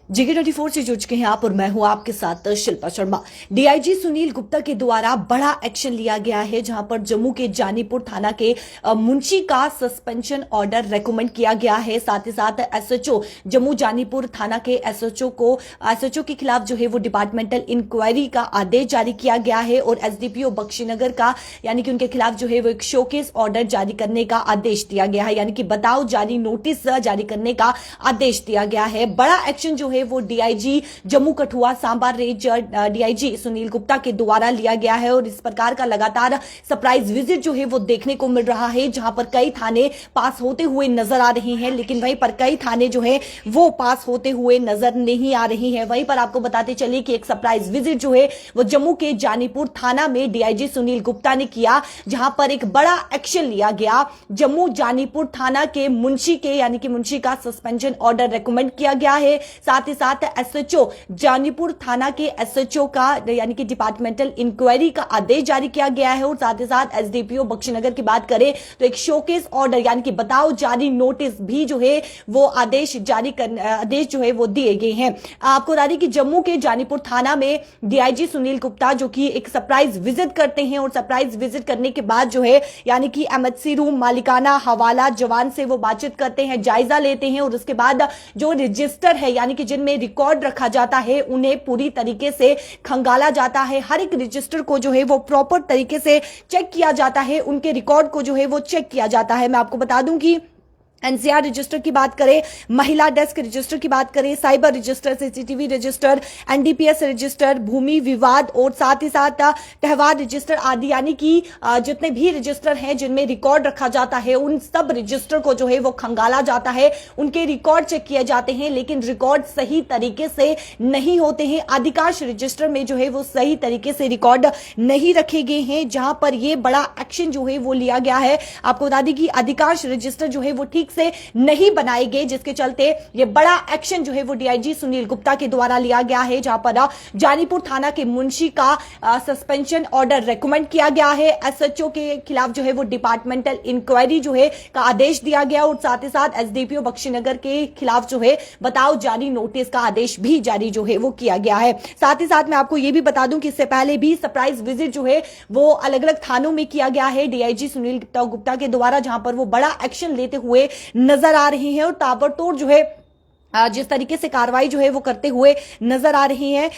JK24 से जुड़ चुके हैं आप और मैं हूं आपके साथ शिल्पा शर्मा। डीआईजी सुनील गुप्ता के द्वारा बड़ा एक्शन लिया गया है, जहां पर जम्मू के जानीपुर थाना के मुंशी का सस्पेंशन ऑर्डर रेकमेंड किया गया है। साथ ही साथ एसएचओ जम्मू जानीपुर थाना के एसएचओ के खिलाफ जो है वो डिपार्टमेंटल इंक्वायरी का आदेश जारी किया गया है और एसडीपीओ बख्शीनगर का यानी कि उनके खिलाफ जो है वो एक शोकेस ऑर्डर जारी करने का आदेश दिया गया है, यानी कि बताओ जारी नोटिस जारी करने का आदेश दिया गया है। बड़ा एक्शन जो है वो DIG Jammu Kathua Samba range DIG Sunil Gupta के द्वारा लिया गया है और इस प्रकार का लगातार सरप्राइज विजिट जो है वो देखने को मिल रहा है, जहां पर कई थाने पास होते हुए नजर आ रहे हैं, लेकिन वहीं पर कई थाने जो है वो पास होते हुए नजर नहीं आ रही है। वहीं पर आपको बताते चले कि एक सरप्राइज विजिट जो है वो जम्मू के जानीपुर थाना में डीआईजी सुनील गुप्ता ने किया, जहां पर एक बड़ा एक्शन लिया गया। जम्मू जानीपुर थाना के मुंशी के यानी कि मुंशी का सस्पेंशन ऑर्डर रेकमेंड किया गया है। साथ ही साथ एसएचओ जानीपुर थाना के एसएचओ का यानी कि डिपार्टमेंटल इंक्वायरी का आदेश जारी किया गया है और साथ ही साथ एसडीपीओ बख्शीनगर की बात करें तो एक शोकेस ऑर्डर यानी कि बताओ जारी नोटिस भी जो है वो आदेश जो है वो दिए गए हैं। आपको बता दें कि जम्मू के जानीपुर थाना में डीआईजी सुनील गुप्ता जो कि एक सरप्राइज विजिट करते हैं और सरप्राइज विजिट करने के बाद जो है यानी कि एमएचसी रूम मालिकाना हवाला जवान से वो बातचीत करते हैं, जायजा लेते हैं और उसके बाद जो रजिस्टर है यानी कि जिनमें रिकॉर्ड रखा जाता है उन्हें पूरी तरीके से खंगाला जाता है। हर एक रजिस्टर को जो है वो प्रॉपर तरीके से चेक किया जाता है, उनके रिकॉर्ड को जो है वो चेक किया जाता है। मैं आपको बता दूं कि एनसीआर रजिस्टर की बात करें, महिला डेस्क रजिस्टर की बात करें, cyber register, CCTV register, NDPS register, भूमि विवाद और साथ ही साथ त्यौहार रजिस्टर आदि यानी कि जितने भी रजिस्टर हैं जिनमें रिकॉर्ड रखा जाता है उन सब रजिस्टर को जो है वो खंगाला जाता है, उनके रिकॉर्ड चेक किए जाते हैं, लेकिन रिकॉर्ड सही तरीके से नहीं होते हैं। अधिकांश रजिस्टर में जो है वो सही तरीके से रिकॉर्ड नहीं रखे गए हैं, जहां पर यह बड़ा एक्शन जो है वो लिया गया है। आपको बता दें कि अधिकांश रजिस्टर जो है वो ठीक से नहीं बनाए गए, जिसके चलते ये बड़ा एक्शन जो है वो डीआईजी सुनील गुप्ता के द्वारा लिया गया है, जहां पर जानीपुर थाना के मुंशी का सस्पेंशन ऑर्डर रेकमेंड किया गया है। एसएचओ के खिलाफ जो है वो डिपार्टमेंटल इंक्वायरी जो है का आदेश दिया गया और साथ ही साथ एसडीपीओ बख्शीनगर के खिलाफ जो है बताओ जारी नोटिस का आदेश भी जारी जो है वो किया गया है। साथ ही साथ मैं आपको यह भी बता दूं कि इससे पहले भी सरप्राइज विजिट जो है वो अलग अलग थानों में किया गया है डीआईजी सुनील गुप्ता के द्वारा, जहां पर वो बड़ा एक्शन लेते हुए नजर आ रही हैं और ताबड़तोड़ जो है जिस तरीके से कार्रवाई जो है वो करते हुए नजर आ रही हैं।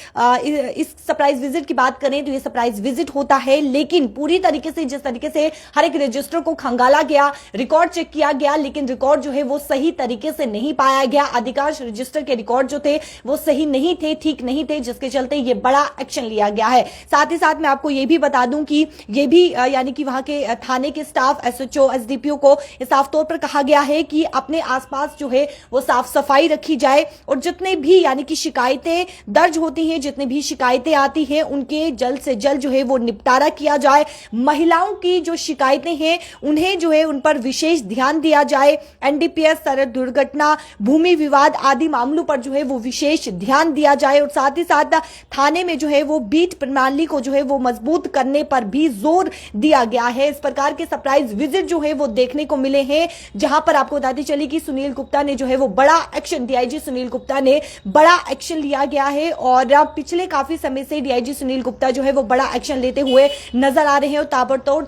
इस सरप्राइज विजिट की बात करें तो ये सरप्राइज विजिट होता है, लेकिन पूरी तरीके से जिस तरीके से हर एक रजिस्टर को खंगाला गया, रिकॉर्ड चेक किया गया, लेकिन रिकॉर्ड जो है वो सही तरीके से नहीं पाया गया। अधिकांश रजिस्टर के रिकॉर्ड जो थे वो सही नहीं थे, ठीक नहीं थे, जिसके चलते ये बड़ा एक्शन लिया गया है। साथ ही साथ मैं आपको ये भी बता दूं कि ये भी यानी कि वहां के थाने के स्टाफ, एसएचओ, एसडीपीओ को साफ तौर पर कहा गया है कि अपने आसपास जो है वो साफ सफाई रखी जाए और जितने भी यानी कि शिकायतें दर्ज होती हैं, जितनी भी शिकायतें आती हैं उनके जल्द से जल्द जो है वो निपटारा किया जाए। महिलाओं की जो शिकायतें हैं उन्हें जो है उन पर विशेष ध्यान दिया जाए। एनडीपीएस, सड़क दुर्घटना, भूमि विवाद आदि मामलों पर जो है वो विशेष ध्यान दिया जाए और साथ ही साथ थाने में जो है वो बीट प्रणाली को जो है वो मजबूत करने पर भी जोर दिया गया है। इस प्रकार के सरप्राइज विजिट जो है वो देखने को मिले हैं, जहां पर आपको बताती चली कि सुनील गुप्ता ने जो है वो बड़ा एक्शन, डीआईजी सुनील गुप्ता ने बड़ा एक्शन लिया गया है और पिछले काफी समय से डीआईजी सुनील गुप्ता जो है वो बड़ा एक्शन लेते हुए नजर आ रहे हैं और ताबड़तोड़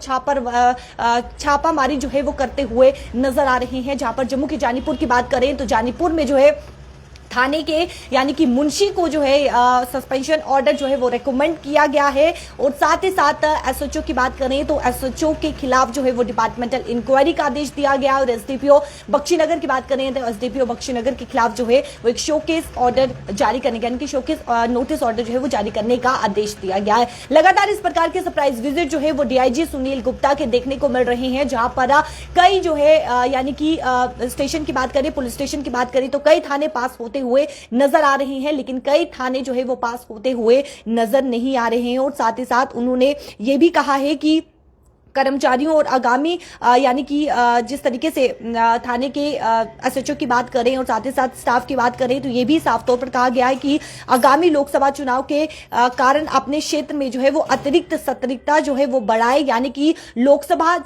छापामारी जो है वो करते हुए नजर आ रहे हैं। जहां पर जम्मू के जानीपुर की बात करें तो जानीपुर में जो है थाने के यानी कि मुंशी को जो है सस्पेंशन ऑर्डर जो है वो रेकमेंड किया गया है और साथ ही साथ एसएचओ की बात करें तो एसएचओ के खिलाफ जो है वो डिपार्टमेंटल इंक्वायरी का आदेश दिया गया और एसडीपीओ बख्शीनगर की बात करें तो एसडीपीओ बख्शीनगर के खिलाफ जो है वो एक शोकेस ऑर्डर जारी करने का यानी कि शोकेस नोटिस ऑर्डर जो है वो जारी करने का आदेश दिया गया है। लगातार इस प्रकार के सरप्राइज विजिट जो है वो डीआईजी सुनील गुप्ता के देखने को मिल रहे हैं, जहां पर कई जो है यानी कि स्टेशन की बात करें, पुलिस स्टेशन की बात करें तो कई थाने पास होते हुए नजर आ रहे हैं, लेकिन कई थाने जो है वो पास होते हुए नजर नहीं आ रहे हैं और साथ ही साथ उन्होंने ये भी कहा है कि कर्मचारियों और आगामी यानी कि जिस तरीके से थाने के एसएचओ की बात करें और साथ ही साथ स्टाफ की बात करें तो ये भी साफ तौर पर कहा गया है कि आगामी लोकसभा चुनाव के कारण अपने क्षेत्र में जो है वो अतिरिक्त सतर्कता जो है वो बढ़ाए, यानी कि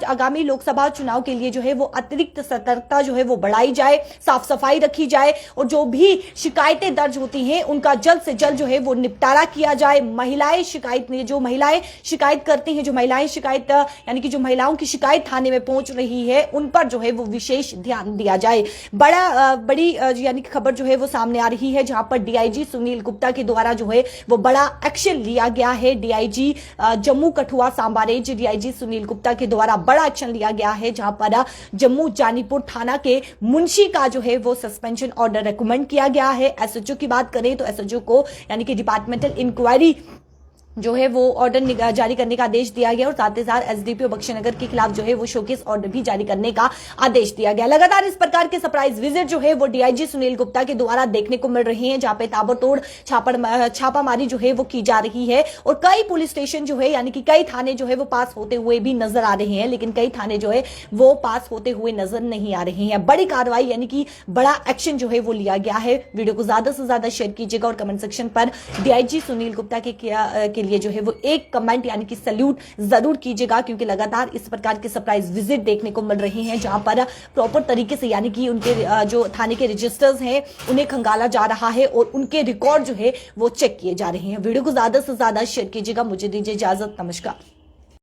आगामी लोकसभा चुनाव के लिए जो है वो अतिरिक्त सतर्कता जो है वो बढ़ाई जाए, साफ सफाई रखी जाए और जो भी शिकायतें दर्ज होती हैं उनका जल्द से जल्द जो है वो निपटारा किया जाए। महिलाएं शिकायत करती हैं, जो महिलाएं शिकायत यानी कि जो महिलाओं की शिकायत थाने में पहुंच रही है उन पर जो है वो विशेष ध्यान दिया जाए। बड़ी यानी कि खबर जो है वो सामने आ रही है जहां पर डीआईजी सुनील गुप्ता के द्वारा जो है वो बड़ा एक्शन लिया गया है। DIG Jammu Kathua Samba range DIG Sunil Gupta के द्वारा बड़ा एक्शन लिया गया है जहां पर जम्मू जानीपुर थाना के मुंशी का जो है वो सस्पेंशन ऑर्डर रिकमेंड किया गया है। एसएचओ की बात करें तो एसएचओ को यानी कि डिपार्टमेंटल इंक्वायरी जो है वो ऑर्डर जारी करने का आदेश दिया गया और साथ ही साथ एसडीपीओ बख्शीनगर के खिलाफ जो है वो शोकेस ऑर्डर भी जारी करने का आदेश दिया गया। लगातार इस प्रकार के सरप्राइज विजिट जो है वो डीआईजी सुनील गुप्ता के द्वारा देखने को मिल रही हैं, जहां पे ताबड़तोड़ छापामारी जो है वो की जा रही है और कई पुलिस स्टेशन जो है यानी कि कई थाने जो है वो पास होते हुए भी नजर आ रहे हैं, लेकिन कई थाने जो है वो पास होते हुए नजर नहीं आ रहे हैं। बड़ी कार्रवाई यानी कि बड़ा एक्शन जो है वो लिया गया है। वीडियो को ज्यादा से ज्यादा शेयर कीजिएगा और कमेंट सेक्शन पर डीआईजी सुनील गुप्ता के लिए जो है वो एक कमेंट यानी कि सैल्यूट जरूर कीजिएगा, क्योंकि लगातार इस प्रकार के सरप्राइज विजिट देखने को मिल रहे हैं जहां पर प्रॉपर तरीके से यानी कि उनके जो थाने के रजिस्टर्स हैं उन्हें खंगाला जा रहा है और उनके रिकॉर्ड जो है वो चेक किए जा रहे हैं। वीडियो को ज्यादा से ज्यादा शेयर कीजिएगा। मुझे दीजिए इजाजत, नमस्कार।